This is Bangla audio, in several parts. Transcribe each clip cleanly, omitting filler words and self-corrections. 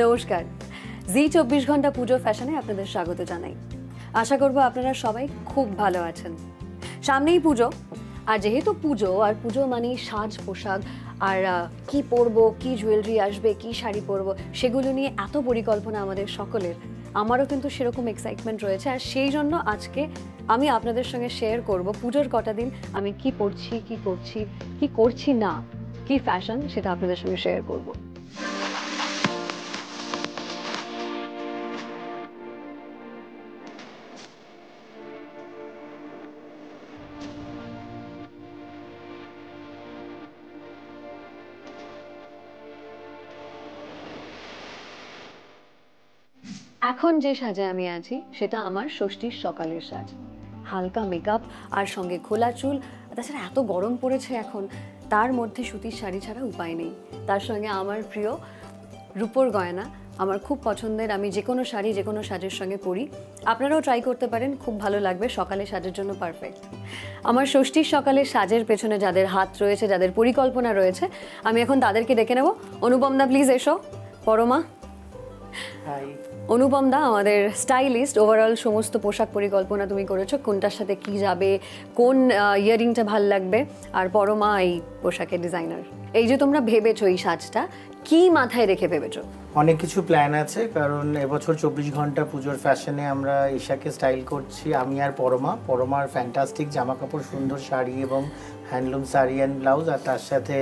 নমস্কার, জি 24 ঘন্টা পুজো ফ্যাশনে আপনাদের স্বাগত জানাই। আশা করব আপনারা সবাই খুব ভালো আছেন। সামনেই পুজো, আর যেহেতু পুজো আর পুজো মানেই সাজ পোশাক আর কি পরবো, কি জুয়েলারি আসবে, কি শাড়ি পরবো, সেগুলো নিয়ে এত পরিকল্পনা আমাদের সকলের। আমারও কিন্তু সেরকম এক্সাইটমেন্ট রয়েছে, আর সেই জন্য আজকে আমি আপনাদের সঙ্গে শেয়ার করব পুজোর কটা দিন আমি কি পরছি, কি করছি না, কি ফ্যাশন, সেটা আপনাদের সঙ্গে শেয়ার করব। এখন যে সাজে আমি আছি সেটা আমার ষষ্ঠীর সকালের সাজ। হালকা মেকআপ আর সঙ্গে খোলা চুল, তাছাড়া এত গরম পড়েছে এখন, তার মধ্যে সুতির শাড়ি ছাড়া উপায় নেই। তার সঙ্গে আমার প্রিয় রূপোর গয়না, আমার খুব পছন্দের। আমি যে কোনো শাড়ি যে কোনো সাজের সঙ্গে পরি, আপনারাও ট্রাই করতে পারেন, খুব ভালো লাগবে, সকালে সাজের জন্য পারফেক্ট। আমার ষষ্ঠীর সকালে সাজের পেছনে যাদের হাত রয়েছে, যাদের পরিকল্পনা রয়েছে, আমি এখন তাদেরকে ডেকে নেব। অনুপম দা প্লিজ এসো। পরমা, অনুপম দা আমাদের স্টাইলিস্ট, ওভারঅল সমস্ত পোশাক পরিকল্পনা তুমি করেছো, কোনটার সাথে কি যাবে, কোন ইয়ারিংটা ভাল লাগবে, আর পরমা এই পোশাকের ডিজাইনার। এই যে তোমরা ভেবেছো এই সাজটা, কি মাথায় রেখে ভেবেছো? অনেক কিছু প্ল্যান আছে, কারণ এবছর 24 ঘন্টা পুজোর ফ্যাশনে আমরা ঈশাকে স্টাইল করছি, আমি আর পরমার ফ্যান্টাস্টিক জামা কাপড়, সুন্দর শাড়ি এবং হ্যান্ডলুম শাড়ি অ্যান্ড ব্লাউজ, আর তার সাথে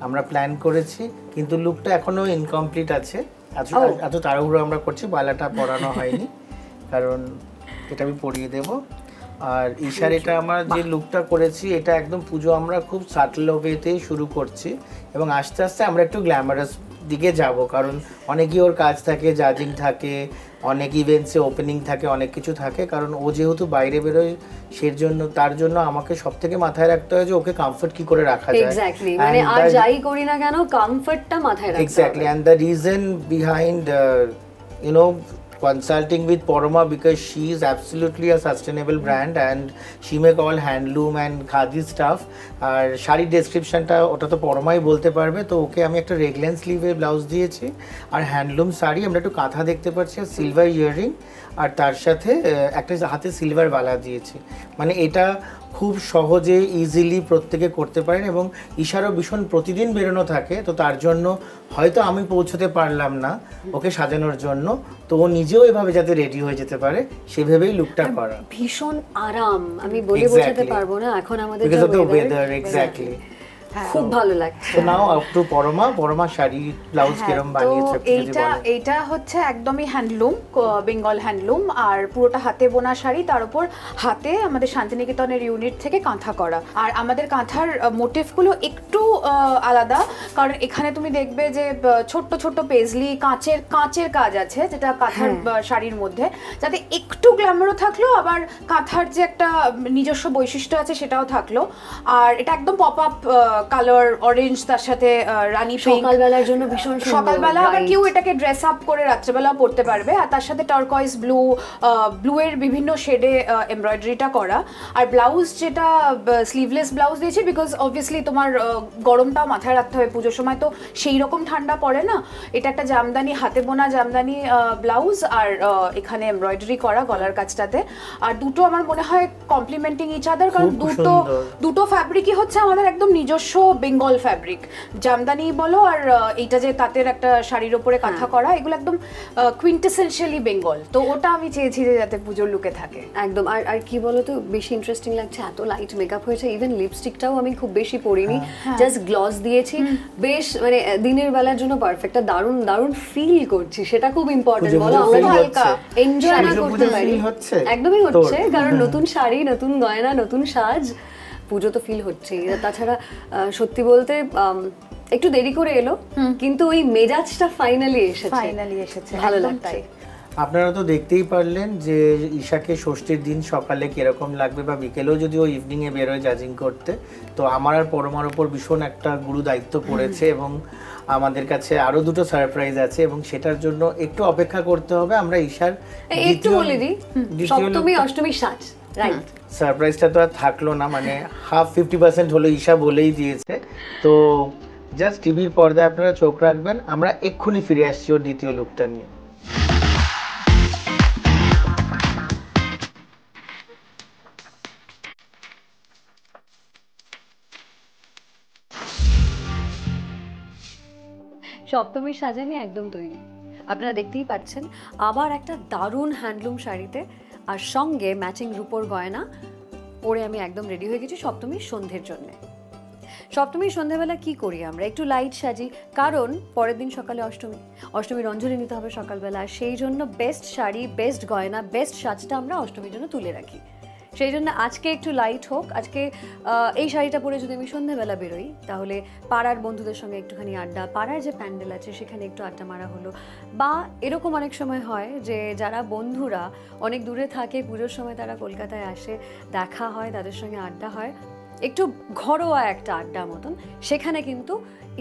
আমরা প্ল্যান করেছি, কিন্তু লুকটা এখনও ইনকমপ্লিট আছে। এত তাড়াহুড়ো আমরা করছি, বালাটা পরানো হয়নি, কারণ এটা আমি পরিয়ে দেব। আর ঈশার এটা আমার যে লুকটা করেছি, এটা একদম পুজো আমরা খুব সাটল ওয়েতেই শুরু করছি, এবং আস্তে আস্তে আমরা একটু গ্ল্যামারাস দিকে যাব, কারণ অনেকই ওর কাজ থাকে, জাজিং থাকে, অনেক ইভেন্টসে ওপেনিং থাকে, অনেক কিছু থাকে। কারণ ও যেহেতু বাইরে বেরোয়, তার জন্য আমাকে সব থেকে মাথায় রাখতে হয় যে ওকে কমফর্ট কি করে রাখা যায়। এক্স্যাক্টলি, মানে আর যাই করি না কেন কমফর্টটা মাথায় রাখতে হবে। Exactly, and the reason behind consulting with Poroma, because she is absolutely a sustainable brand and she make all handloom and khadi stuff. আর শাড়ির ডেসক্রিপশনটা ওটা তো পরমাই বলতে পারবে, তো ওকে আমি একটা রেগলেন স্লিভে ব্লাউজ দিয়েছি, আর হ্যান্ডলুম শাড়ি, আমরা একটু কাঁথা দেখতে পাচ্ছি, আর সিলভার ইয়াররিং, আর তার সাথে একটা হাতে সিলভার বালা দিয়েছি। মানে এটা খুব সহজে ইজিলি প্রত্যেকে করতে পারেন, এবং ঈশারও ভীষণ প্রতিদিন বেরোনো থাকে, তো তার জন্য হয়তো আমি পৌঁছতে পারলাম না ওকে সাজানোর জন্য, তো ও নিজেও এভাবে যাতে রেডি হয়ে যেতে পারে সেভাবেই লুকটা করা। ভীষণ আরাম, আমি বলে বোঝাতে পারবো না এখন আমাদের because of the weather, exactly. খুব ভালো লাগছে। তো now up to Parama sari blouse কিরকম বানিয়েছে যদি বলো। এইটা হচ্ছে একদমই হ্যান্ডলুম, বেঙ্গল হ্যান্ডলুম, আর পুরোটা হাতে বোনা শাড়ি, তার উপর হাতে আমাদের শান্তিনিকেতনের ইউনিট থেকে কাঁথা করা। আর আমাদের কাঁথার মোটিভগুলো একটু আলাদা, কারণ এখানে তুমি দেখবে যে ছোট্ট ছোট্ট পেজলি কাঁচের কাজ আছে, যেটা কাঁথার শাড়ির মধ্যে, যাতে একটু গ্ল্যামারও থাকলো, আবার কাঁথার যে একটা নিজস্ব বৈশিষ্ট্য আছে সেটাও থাকলো। আর এটা একদম পপ আপ কালার, অরেঞ্জ, তার সাথে রানী পিঙ্ক, সকালবেলার জন্য ভীষণ সুন্দর। সকালবেলা আবার কেউ এটাকে ড্রেস আপ করে রাত্রেবেলাও পরতে পারবে, আর তার সাথে টার্কয়েজ ব্লু এর বিভিন্ন শেডে এমব্রয়ডারিটা করা। আর ব্লাউজ যেটা স্লিভলেস ব্লাউজ দিয়েছি, বিকজ অবভিয়াসলি তোমার গরমটাও মাথায় রাখতে হবে, পুজোর সময় তো সেই রকম ঠান্ডা পড়ে না। এটা একটা জামদানি, হাতে বোনা জামদানি ব্লাউজ, আর এখানে এমব্রয়ডারি করা গলার কাছটাতে। আর দুটো আমার মনে হয় কমপ্লিমেন্টিং ইচ আদার, কারণ দুটো ফ্যাব্রিকই হচ্ছে আমাদের একদম নিজস্ব বেঙ্গল ফ্যাব্রিক, জামদানি বলো আর এইটা যে তাঁতের একটা শাড়ির উপরে কাঁথা করা, এগুলো একদম কুইন্টেসেনশিয়ালি বেঙ্গল। তো ওটা আমি চেয়েছি যে যাতে পুজোর লুকে থাকে একদম। আর কি বলতো, বেশি ইন্টারেস্টিং লাগছে, এত লাইট মেকআপ হয়েছে, ইভেন লিপস্টিকটাও আমি খুব বেশি পরিনি, জাস্ট গ্লস দিয়েছি, বেশ মানে দিনের বেলার জন্য পারফেক্ট। দারুণ দারুণ ফিল করছি, সেটা খুব ইম্পর্টেন্ট। বলো, আমরা হালকা এনজয় না করতে পারি, একদমই হচ্ছে, কারণ নতুন শাড়ি, নতুন গয়না, নতুন সাজ, পুজো তো ফিল হচ্ছে। তাছাড়া সত্যি বলতে একটু দেরি করে এলো, কিন্তু ওই মেজাজটা ফাইনালি এসেছে, ভালো লাগছে। আপনারা তো দেখতেই পারলেন যে ঈশাকে ষষ্ঠীর দিন সকালে কিরকম লাগবে, বা বিকেলেও যদি ও ইভিনিংয়ে বেরোয় জাজিং করতে, তো আমার আর পরমার ওপর ভীষণ একটা গুরু দায়িত্ব পড়েছে, এবং আমাদের কাছে আরো দুটো সারপ্রাইজ আছে, এবং সেটার জন্য একটু অপেক্ষা করতে হবে। আমরা ঈশার একটু বলে দিই, সপ্তমী অষ্টমী সাজ, রাইট? সারপ্রাইজটা তো আর থাকলো না, মানে 50% হলো, ঈশা বলেই দিয়েছে। তো জাস্ট টিভির পর্দায় আপনারা চোখ রাখবেন, আমরা এক্ষুনি ফিরে আসছি ওর দ্বিতীয় লুকটা নিয়ে। সপ্তমীর সাজা নিয়ে একদম তৈরি, আপনারা দেখতেই পাচ্ছেন। আবার একটা দারুণ হ্যান্ডলুম শাড়িতে আর সঙ্গে ম্যাচিং রূপোর গয়না পরে আমি একদম রেডি হয়ে গেছি সপ্তমীর সন্ধ্যের জন্যে। সপ্তমীর সন্ধ্যেবেলা কি করি আমরা, একটু লাইট সাজি, কারণ পরের দিন সকালে অষ্টমীর অঞ্জলি নিতে হবে সকালবেলা, আর সেই জন্য বেস্ট শাড়ি, বেস্ট গয়না, বেস্ট সাজটা আমরা অষ্টমীর জন্য তুলে রাখি। সেই জন্য আজকে একটু লাইট হোক। আজকে এই শাড়িটা পরে যদি আমি সন্ধ্যেবেলা বেরোই, তাহলে পাড়ার বন্ধুদের সঙ্গে একটুখানি আড্ডা, পাড়ার যে প্যান্ডেল আছে সেখানে একটু আড্ডা মারা হলো, বা এরকম অনেক সময় হয় যে যারা বন্ধুরা অনেক দূরে থাকে, পুজোর সময় তারা কলকাতায় আসে, দেখা হয়, তাদের সঙ্গে আড্ডা হয়, একটু ঘরোয়া একটা আড্ডা মতন, সেখানে কিন্তু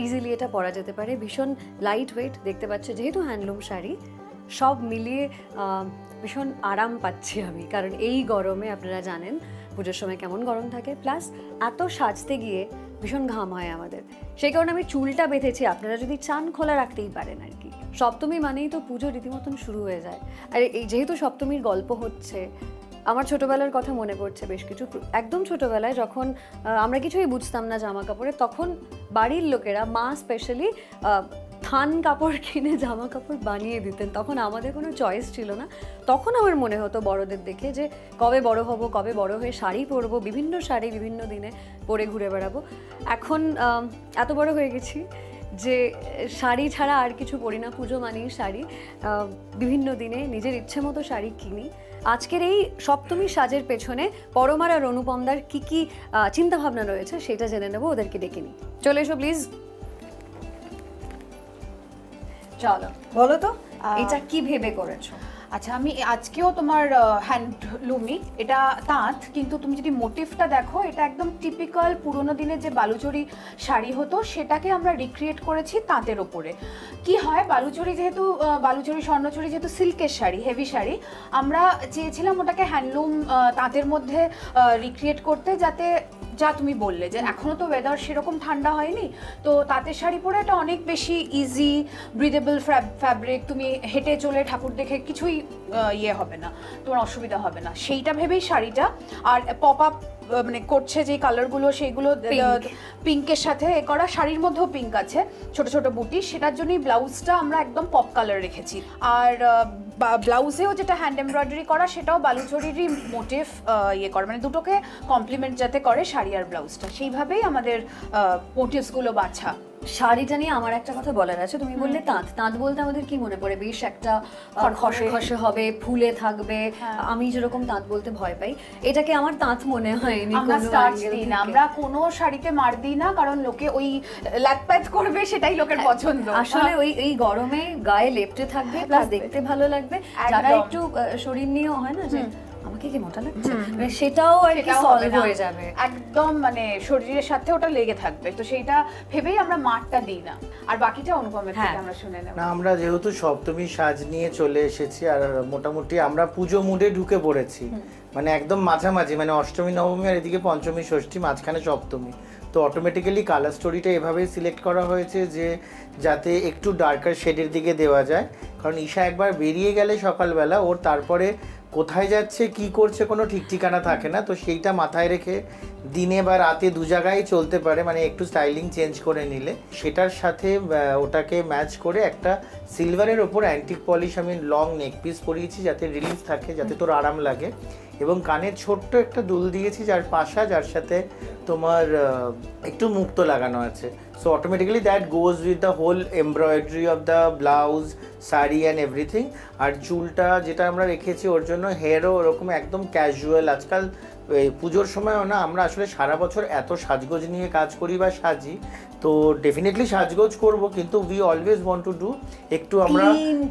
ইজিলি এটা পরা যেতে পারে। ভীষণ লাইট ওয়েট, দেখতে পাচ্ছে যেহেতু হ্যান্ডলুম শাড়ি, সব মিলিয়ে ভীষণ আরাম পাচ্ছি আমি, কারণ এই গরমে আপনারা জানেন পুজোর সময় কেমন গরম থাকে, প্লাস এত সাজতে গিয়ে ভীষণ ঘাম হয় আমাদের, সেই কারণে আমি চুলটা বেঁধেছি। আপনারা যদি চান খোলা রাখতেই পারেন আর কি। সপ্তমী মানেই তো পুজো রীতিমতন শুরু হয়ে যায়, আর এই যেহেতু সপ্তমীর গল্প হচ্ছে, আমার ছোটোবেলার কথা মনে পড়ছে বেশ কিছু। একদম ছোটোবেলায় যখন আমরা কিছুই বুঝতাম না জামা কাপড়ে, তখন বাড়ির লোকেরা, মা স্পেশালি, থান কাপড় কিনে জামা কাপড় বানিয়ে দিতেন। তখন আমাদের কোনো চয়েস ছিল না। তখন আমার মনে হতো বড়দের দেখে যে কবে বড় হব, কবে বড় হয়ে শাড়ি পরবো, বিভিন্ন শাড়ি বিভিন্ন দিনে পরে ঘুরে বেড়াবো। এখন এত বড় হয়ে গেছি যে শাড়ি ছাড়া আর কিছু পরি না, পুজো মানেই শাড়ি। বিভিন্ন দিনে নিজের ইচ্ছে মতো শাড়ি কিনি। আজকের এই সপ্তমী সাজের পেছনে পরমার আর অনুপমদার কী কী চিন্তাভাবনা রয়েছে সেটা জেনে নেবো, ওদেরকে ডেকে নিই। চলে এসো প্লিজ। চলো বলো তো, এটা কি ভেবে করেছো? আচ্ছা, আমি আজকেও তোমার হ্যান্ডলুমই, এটা তাঁত, কিন্তু তুমি যদি মোটিভটা দেখো, এটা একদম টিপিক্যাল পুরোনো দিনের যে বালুচরি শাড়ি হতো সেটাকে আমরা রিক্রিয়েট করেছি তাঁতের ওপরে। কি হয়, বালুচরি যেহেতু বালুচরি স্বর্ণচরি যেহেতু সিল্কের শাড়ি, হেভি শাড়ি, আমরা চেয়েছিলাম ওটাকে হ্যান্ডলুম তাঁতের মধ্যে রিক্রিয়েট করতে, যাতে যা তুমি বললে যে এখনো তো ওয়েদার সেরকম ঠান্ডা হয়নি, তো তাঁতের শাড়ি পরে এটা অনেক বেশি ইজি, ব্রিদেবল ফ্যাব্রিক, তুমি হেঁটে চলে ঠাকুর দেখে কিছুই ইয়ে হবে না, তোমার অসুবিধা হবে না, সেইটা ভেবেই শাড়িটা। আর পপ আপ মানে করছে যে কালারগুলো, সেইগুলো পিঙ্কের সাথে এ করা, শাড়ির মধ্যেও পিঙ্ক আছে, ছোট ছোট বুটি, সেটার জন্যই ব্লাউজটা আমরা একদম পপ কালার রেখেছি। আর ব্লাউজেও যেটা হ্যান্ড এমব্রয়ডারি করা, সেটাও বালুচরিরই মোটিভ ইয়ে করে, মানে দুটোকে কমপ্লিমেন্ট যাতে করে শাড়ি আর ব্লাউজটা, সেইভাবেই আমাদের মোটিভসগুলো বাছা। শাড়িটা নিয়ে আমার একটা কথা বলার আছে। তুমি বললে তাঁত, তাঁত বলতে আমাদের কি মনে পড়ে? বেশ একটা খসখসে হবে, ফুলে থাকবে। আমি যেরকম তাঁত বলতে ভয় পাই, এটাকে আমার তাঁত মনে হয়নি। আমরা স্টার্চ দিই না, আমরা কোনো শাড়িতে মার দিই না, কারণ লোকে ওই ল্যাটপ্যাচ করবে, সেটাই লোকের পছন্দ। আসলে ওই এই গরমে গায়ে লেপটে থাকবে, প্লাস দেখতে ভালো লাগবে। যারা একটু শরীর নিয়েও হয় না যে আমাকে কি মোটা লাগছে, মানে সেটাও আর কি সলভ হয়ে যাবে একদম, মানে শরীরের সাথে ওটা লেগে থাকবে, তো সেইটা ভেবেই আমরা মারটা দিই না। আর বাকিটা অনুপমের থেকে আমরা শুনে নেব। না, আমরা যেহেতু সপ্তমী সাজ নিয়ে চলে এসেছি, আর মোটামুটি আমরা পুজো মুডে ঢুকে পড়েছি, মানে একদম মাঝামাঝি, মানে অষ্টমী নবমী আর এদিকে পঞ্চমী ষষ্ঠী, মাঝখানে সপ্তমী, তো অটোমেটিক্যালি কালার স্টোরিটা এভাবেই সিলেক্ট করা হয়েছে যে যাতে একটু ডার্কার শেডের দিকে দেওয়া যায়। কারণ ঈশা একবার বেরিয়ে গেলে সকালবেলা, ওর তারপরে কোথায় যাচ্ছে কি করছে কোনো ঠিক ঠিকানা থাকে না, তো সেইটা মাথায় রেখে দিনে বা রাতে দু জায়গায় চলতে পারে, মানে একটু স্টাইলিং চেঞ্জ করে নিলে সেটার সাথে ওটাকে ম্যাচ করে একটা সিলভারের ওপর অ্যান্টিক পলিশ আমি লং নেক পিস পরিয়েছি, যাতে রিলিফ থাকে, যাতে তোর আরাম লাগে, এবং কানে ছোট্ট একটা দুল দিয়েছি যার পাশা, যার সাথে তোমার একটু মুক্ত লাগানো আছে। So automatically that goes with the whole embroidery of the blouse, sari and everything. আর চুলটা যেটা আমরা রেখেছি ওর জন্য হেয়ারও ওরকম একদম ক্যাজুয়াল। আজকাল পুজোর সময়ও না আমরা আসলে সারা বছর এত সাজগোজ নিয়ে কাজ করি বা সাজি, তো ডেফিনেটলি সাজগোজ করব, কিন্তু we always want to do একটু আমরা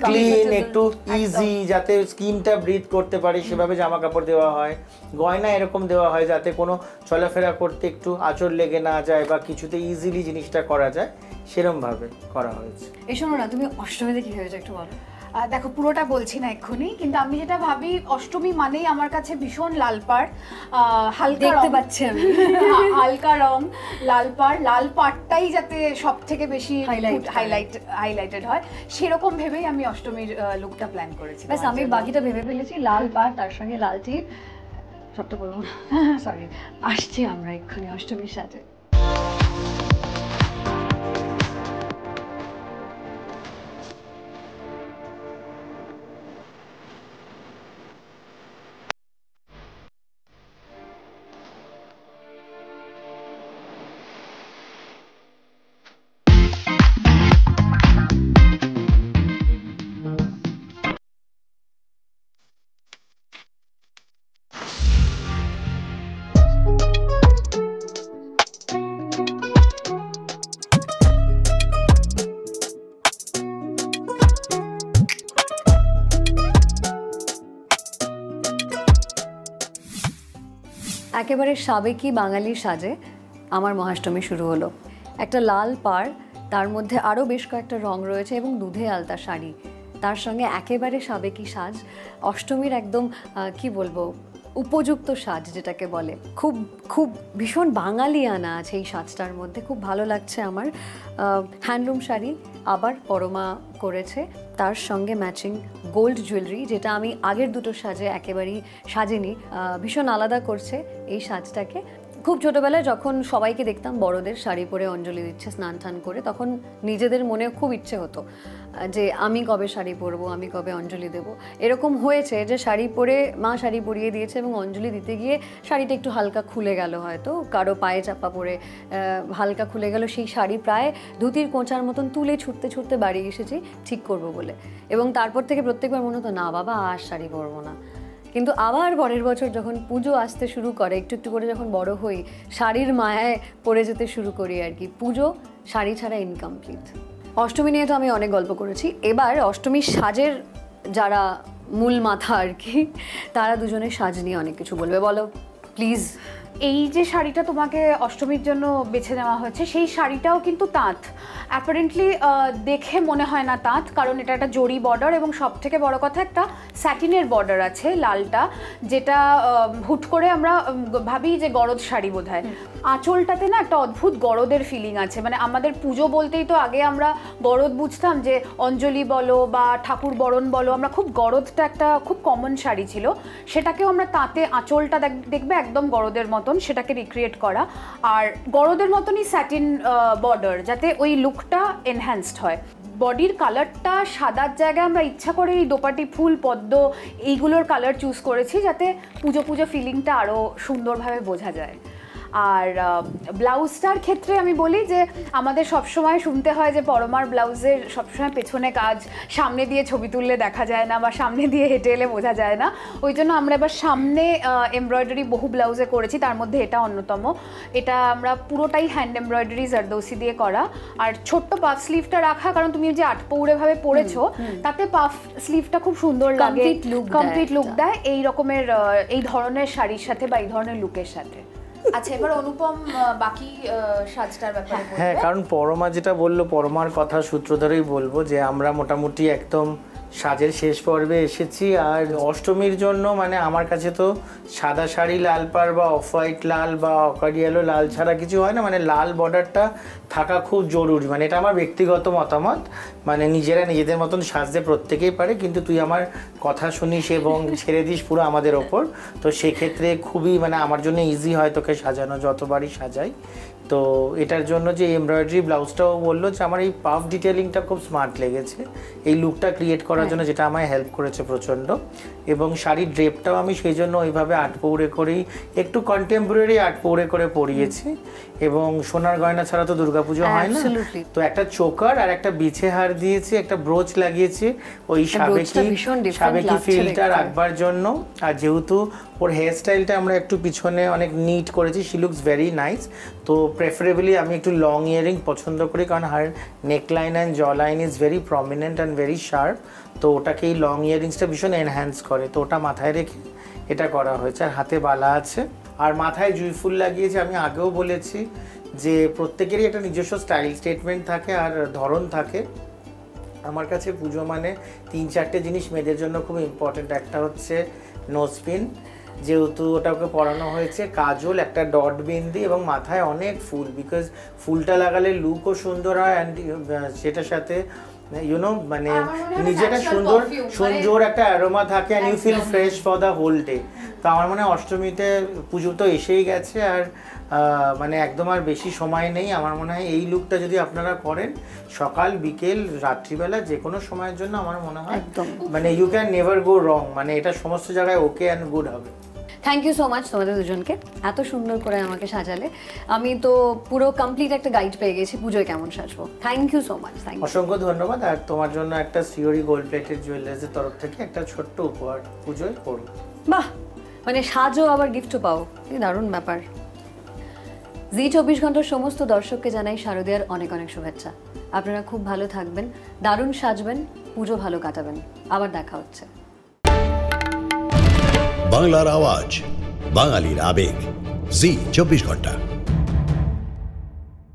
ক্লিন, একটু ইজি, যাতে স্কিনটা ব্রিথ করতে পারে সেভাবে জামা কাপড় দেওয়া হয়। গয়না এরকম দেওয়া হয় যাতে কোনো চলাফেরা করতে একটু আঁচড় লেগে না যায় বা কিছুতে ইজিলি জিনিসটা করা যায়, সেরমভাবে করা হয়েছে। এই শোনো না, তুমি অষ্টমীতে কি হয়েছে একটু বলো। দেখো পুরোটা বলছি না এক্ষুনি, কিন্তু আমি যেটা ভাবি অষ্টমী মানেই আমার কাছে ভীষণ লাল পাড়, হালকা দেখতে রং, পাচ্ছি আমি। হালকা রং, লাল পাড়টাই যাতে সব থেকে বেশি হাইলাইটেড হয় সেরকম ভেবেই আমি অষ্টমীর লুকটা প্ল্যান করেছি। ব্যাস আমি বাকিটা ভেবে ফেলেছি, লাল পাড় তার সঙ্গে লাল টিপ, সবটা বলবো না, সরি। আসছি আমরা এক্ষুনি অষ্টমীর সাথে। একেবারে সাবেকি বাঙালির সাজে আমার মহাষ্টমী শুরু হলো। একটা লাল পাড়, তার মধ্যে আরও বেশ কয়েকটা রং রয়েছে এবং দুধে আলতা শাড়ি, তার সঙ্গে একেবারে সাবেকি সাজ। অষ্টমীর একদম কি বলবো, উপযুক্ত সাজ যেটাকে বলে, খুব খুব ভীষণ বাঙালিয়ানা আছে এই সাজটার মধ্যে, খুব ভালো লাগছে আমার। হ্যান্ডলুম শাড়ি আবার পরমা করেছে, তার সঙ্গে ম্যাচিং গোল্ড জুয়েলারি, যেটা আমি আগের দুটো সাজে একেবারেই সাজিনি, ভীষণ আলাদা করছে এই সাজটাকে। খুব ছোটোবেলায় যখন সবাইকে দেখতাম বড়দের শাড়ি পরে অঞ্জলি দিচ্ছে স্নান টান করে, তখন নিজেদের মনে খুব ইচ্ছে হতো যে আমি কবে শাড়ি পরবো, আমি কবে অঞ্জলি দেবো। এরকম হয়েছে যে শাড়ি পরে মা শাড়ি পরিয়ে দিয়েছে এবং অঞ্জলি দিতে গিয়ে শাড়িটা একটু হালকা খুলে গেল, হয়তো কারো পায়ে চাপা পরে হালকা খুলে গেল, সেই শাড়ি প্রায় ধুতির কোঁচার মতন তুলে ছুটতে ছুটতে বাড়ি এসেছি ঠিক করবো বলে। এবং তারপর থেকে প্রত্যেকবার মনে হতো না বাবা আর শাড়ি পরবো না। কিন্তু আবার পরের বছর যখন পুজো আসতে শুরু করে, একটু একটু করে যখন বড় হই, শাড়ির মায়ায় পরে যেতে শুরু করি আর কি। পুজো শাড়ি ছাড়া ইনকমপ্লিট। অষ্টমী নিয়ে তো আমি অনেক গল্প করেছি, এবার অষ্টমীর সাজের যারা মূল মাথা আর কি, তারা দুজনের সাজ নিয়ে অনেক কিছু বলবে। বলো প্লিজ। এই যে শাড়িটা তোমাকে অষ্টমীর জন্য বেছে নেওয়া হয়েছে, সেই শাড়িটাও কিন্তু তাঁত। অ্যাপারেন্টলি দেখে মনে হয় না তাঁত, কারণ এটা একটা জরি বর্ডার এবং সব থেকে বড় কথা একটা স্যাটিনের বর্ডার আছে লালটা, যেটা হুট করে আমরা ভাবি যে গরদ শাড়ি বোধহয়। আঁচলটাতে না একটা অদ্ভুত গরদের ফিলিং আছে। মানে আমাদের পুজো বলতেই তো আগে আমরা গরদ বুঝতাম, যে অঞ্জলি বলো বা ঠাকুর বরণ বলো, আমরা খুব গরদটা একটা খুব কমন শাড়ি ছিল, সেটাকেও আমরা তাঁতে আঁচলটা দেখবে একদম গরদের মতন, সেটাকে রিক্রিয়েট করা, আর গরদের মতনই স্যাটিন বর্ডার, যাতে ওই লুকটা এনহ্যান্সড হয়। বডির কালারটা সাদার জায়গায় আমরা ইচ্ছা করে এই দোপাটি ফুল পদ্ম এইগুলোর কালার চুজ করেছি, যাতে পুজো পুজো ফিলিংটা আরও সুন্দরভাবে বোঝা যায়। আর ব্লাউজটার ক্ষেত্রে আমি বলি যে আমাদের সবসময় শুনতে হয় যে পরমার ব্লাউজের সবসময় পেছনে কাজ, সামনে দিয়ে ছবি তুললে দেখা যায় না বা সামনে দিয়ে হেঁটে এলে বোঝা যায় না। ওই জন্য আমরা এবার সামনে এমব্রয়ডারি বহু ব্লাউজে করেছি, তার মধ্যে এটা অন্যতম। এটা আমরা পুরোটাই হ্যান্ড এমব্রয়ডারি জারদৌসি দিয়ে করা, আর ছোট্ট পাফ স্লিভটা রাখা, কারণ তুমি যে আটপৌড়ে ভাবে পরেছো তাতে পাফ স্লিভটা খুব সুন্দর লাগে, কমপ্লিট লুক দেয় এই রকমের এই ধরনের শাড়ির সাথে বা এই ধরনের লুকের সাথে। আচ্ছা, এবার অনুপম বাকি সাজটার ব্যাপারে বলবে। হ্যাঁ, কারণ পরমা যেটা বললো, পরমার কথা সূত্র ধরেই বলবো যে আমরা মোটামুটি একদম সাজের শেষ পর্বে এসেছি। আর অষ্টমীর জন্য মানে আমার কাছে তো সাদা শাড়ি লাল পাড় বা অফ হোয়াইট লাল বা অকারিয়ালো লাল ছাড়া কিছু হয় না, মানে লাল বর্ডারটা থাকা খুব জরুরি। মানে এটা আমার ব্যক্তিগত মতামত, মানে নিজেরা নিজেদের মতন সাজতে প্রত্যেকেই পারে, কিন্তু তুই আমার কথা শুনিস এবং ছেড়ে দিস পুরো আমাদের ওপর, তো সেক্ষেত্রে খুবই মানে আমার জন্য ইজি হয় তোকে সাজানো, যতবারই সাজাই। তো এটার জন্য যে এমব্রয়ডারি ব্লাউজটাও বললো যে আমার এই পাফ ডিটেলিংটা খুব স্মার্ট লেগেছে এই লুকটা ক্রিয়েট করার জন্য, যেটা আমায় হেল্প করেছে প্রচণ্ড। এবং শাড়ির ড্রেপটাও আমি সেই জন্য ওইভাবে আটপৌড়ে করেই, একটু কন্টেম্পোরারি আটপৌড়ে করে পরিয়েছি। এবং সোনার গয়না ছাড়া তো দুর্গাপুজো হয় না, তো একটা চোকার আর একটা বিছে হার দিয়েছি, একটা ব্রোচ লাগিয়েছি ওই সাবেকি ফিলটা রাখবার জন্য। আর যেহেতু ওর হেয়ার স্টাইলটা আমরা একটু পিছনে অনেক নিট করেছি, শি লুকস ভেরি নাইস। তো প্রেফারেবলি আমি একটু লং ইয়ারিং পছন্দ করি, কারণ হার নেকলাইন অ্যান্ড জ line is very prominent and very sharp, তো ওটাকে এই লং ইয়ারিংসটা ভীষণ এনহ্যান্স করে, তো ওটা মাথায় রেখে এটা করা হয়েছে। আর হাতে বালা আছে আর মাথায় জুঁই ফুল লাগিয়েছে। আমি আগেও বলেছি যে প্রত্যেকেরই একটা নিজস্ব স্টাইল স্টেটমেন্ট থাকে আর ধরন থাকে, আমার কাছে পুজো মানে 3-4টে জিনিস মেয়েদের জন্য খুব ইম্পর্টেন্ট। একটা হচ্ছে নোজপিন, যেহেতু ওটাকে পরানো হয়েছে, কাজল, একটা ডট বিন্দি এবং মাথায় অনেক ফুল, বিকজ ফুলটা লাগালে লুকও সুন্দর হয় অ্যান্ড সেটার সাথে মানে নিজেটা সুন্দর একটা অ্যারোমা থাকে and you feel fresh for the whole day. তো আমার মনে হয় অষ্টমীতে পুজো তো এসেই গেছে, আর মানে একদম আর বেশি সময় নেই। আমার মনে হয় এই লুকটা যদি আপনারা করেন সকাল বিকেল রাত্রিবেলা যে কোনো সময়ের জন্য, আমার মনে হয় মানে ইউ ক্যান নেভার গো রং, মানে এটা সমস্ত জায়গায় ওকে অ্যান্ড গুড হবে। থ্যাংক ইউ সো মাচ তোমাদের দুজনকে, এত সুন্দর করে আমাকে সাজালে। আমি তো পুরো কমপ্লিট একটা গাইড পেয়ে গেছি পুজোয় কেমন সাজবো। Thank you so much. অসংখ্য ধন্যবাদ। আর তোমার জন্য একটা সিওরি গোল্ড প্লেটেড জুয়েলার্সের তরফ থেকে একটা ছোট্ট উপহার পুজোয় করো। বাহ, মানে সাজো আবার গিফটও পাও, কি দারুণ ব্যাপার। জি24 ঘন্টার সমস্ত দর্শককে জানাই শারদীয়ার অনেক অনেক শুভেচ্ছা। আপনারা খুব ভালো থাকবেন, দারুণ সাজবেন, পুজো ভালো কাটাবেন। আবার দেখা হচ্ছে। বাংলার আওয়াজ, বাঙালির আবেগ, জি24 ঘন্টা।